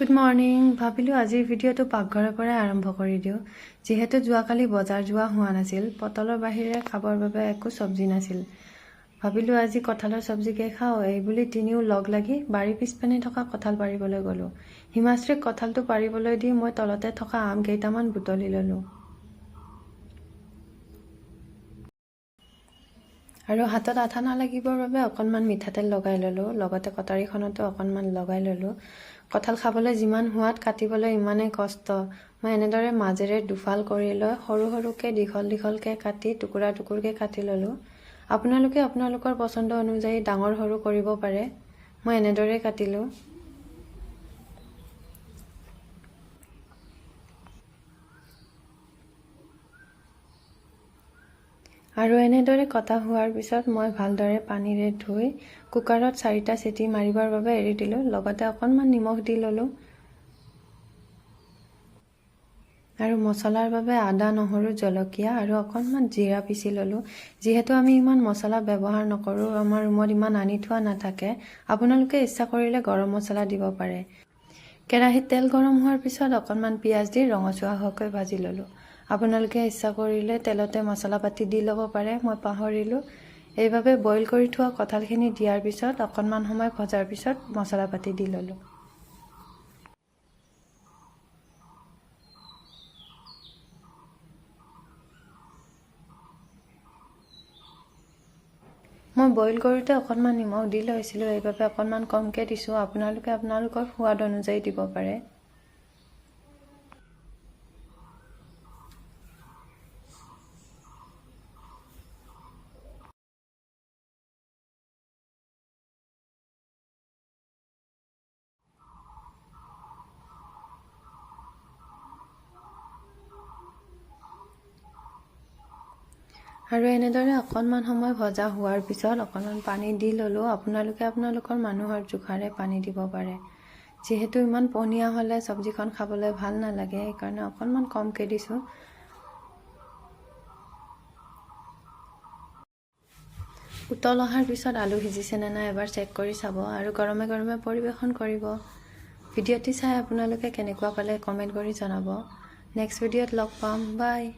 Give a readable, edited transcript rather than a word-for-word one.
Good morning. ভাবিলোঁ আজিৰ ভিডিঅ'টো পাকঘৰৰ পৰাই আৰম্ভ কৰি দিওঁ। যিহেতু যোৱাকালি বজাৰ যোৱা হোৱা নাছিল, পটলৰ বাহিৰে খাবৰ বাবে একো চব্জি নাছিল। ভাবিলোঁ আজি কঁঠালৰ চব্জিকে খাওঁ। এইবুলি তিনিও লগ লাগি বাৰীৰ পিছপিনে থকা কঁঠাল পাৰিবলৈ গ'লোঁ। হিমাশ্ৰীক কঁঠালটো পাৰিবলৈ দি মই তলতে থকা আম কেইটামান বুটলি ল'লোঁ। আৰু হাতত আঠা নালাগিবৰ বাবে অকণমান মিঠাতেল লগাই ল'লোঁ। লগতে কটাৰীখনতো অকণমান লগাই ল'লোঁ। কঁঠাল খাবলৈ যিমান সোৱাদ, কাটিবলৈ ইমানেই কষ্ট। মই এনেদৰে মাজেৰে দুফাল কৰি লৈ সৰু সৰুকৈ দীঘলকৈ কাটি টুকুৰাকৈ কাটি ল'লোঁ। আপোনালোকে আপোনালোকৰ পচন্দ অনুযায়ী ডাঙৰ সৰু কৰিব পাৰে। মই এনেদৰে কাটিলোঁ। আৰু এনেদৰে কটা হোৱাৰ পিছত মই ভালদৰে পানীৰে ধুই কুকাৰত 4টা চিটি মাৰিবৰ বাবে এৰি দিলোঁ। লগতে অকণমান নিমখ দি ল'লোঁ। আৰু মছলাৰ বাবে আদা, নহৰু, জলকীয়া আৰু অকণমান জিৰা পিচি ল'লোঁ। যিহেতু আমি ইমান মছলা ব্যৱহাৰ নকৰোঁ, আমাৰ ৰুমত ইমান আনি থোৱা নাথাকে, আপোনালোকে ইচ্ছা কৰিলে গৰম মছলা দিব পাৰে। কেৰাহীত তেল গৰম হোৱাৰ পিছত অকণমান পিঁয়াজ দি ৰঙচুৱা হোৱাকৈ ভাজি ল'লোঁ। আপোনালোকে ইচ্ছা কৰিলে তেলতে মছলা পাতি দি ল'ব পাৰে, মই পাহৰিলোঁ। এইভাৱে বইল কৰি থোৱা কঁঠালখিনি দিয়াৰ পিছত অকণমান সময় ভজাৰ পিছত মছলা পাতি দি ল'লোঁ। মই বইল কৰোঁতে অকণমান নিমখ দি লৈছিলোঁ, এইবাবে অকণমান কমকৈ দিছোঁ। আপোনালোকে আপোনালোকৰ সোৱাদ অনুযায়ী দিব পাৰে। আৰু এনেদৰে অকণমান সময় ভজা হোৱাৰ পিছত অকণমান পানী দি ল'লোঁ। আপোনালোকে আপোনালোকৰ মানুহৰ জোখাৰে পানী দিব পাৰে। যিহেতু ইমান পনীয়া হ'লে চব্জিখন খাবলৈ ভাল নালাগে, সেইকাৰণে অকণমান কমকৈ দিছোঁ। উতল অহাৰ পিছত আলু সিজিছে নে নাই এবাৰ চেক কৰি চাব আৰু গৰমে গৰমে পৰিৱেশন কৰিব। ভিডিঅ'টি চাই আপোনালোকে কেনেকুৱা পালে কমেণ্ট কৰি জনাব। নেক্সট ভিডিঅ'ত লগ পাম। বাই।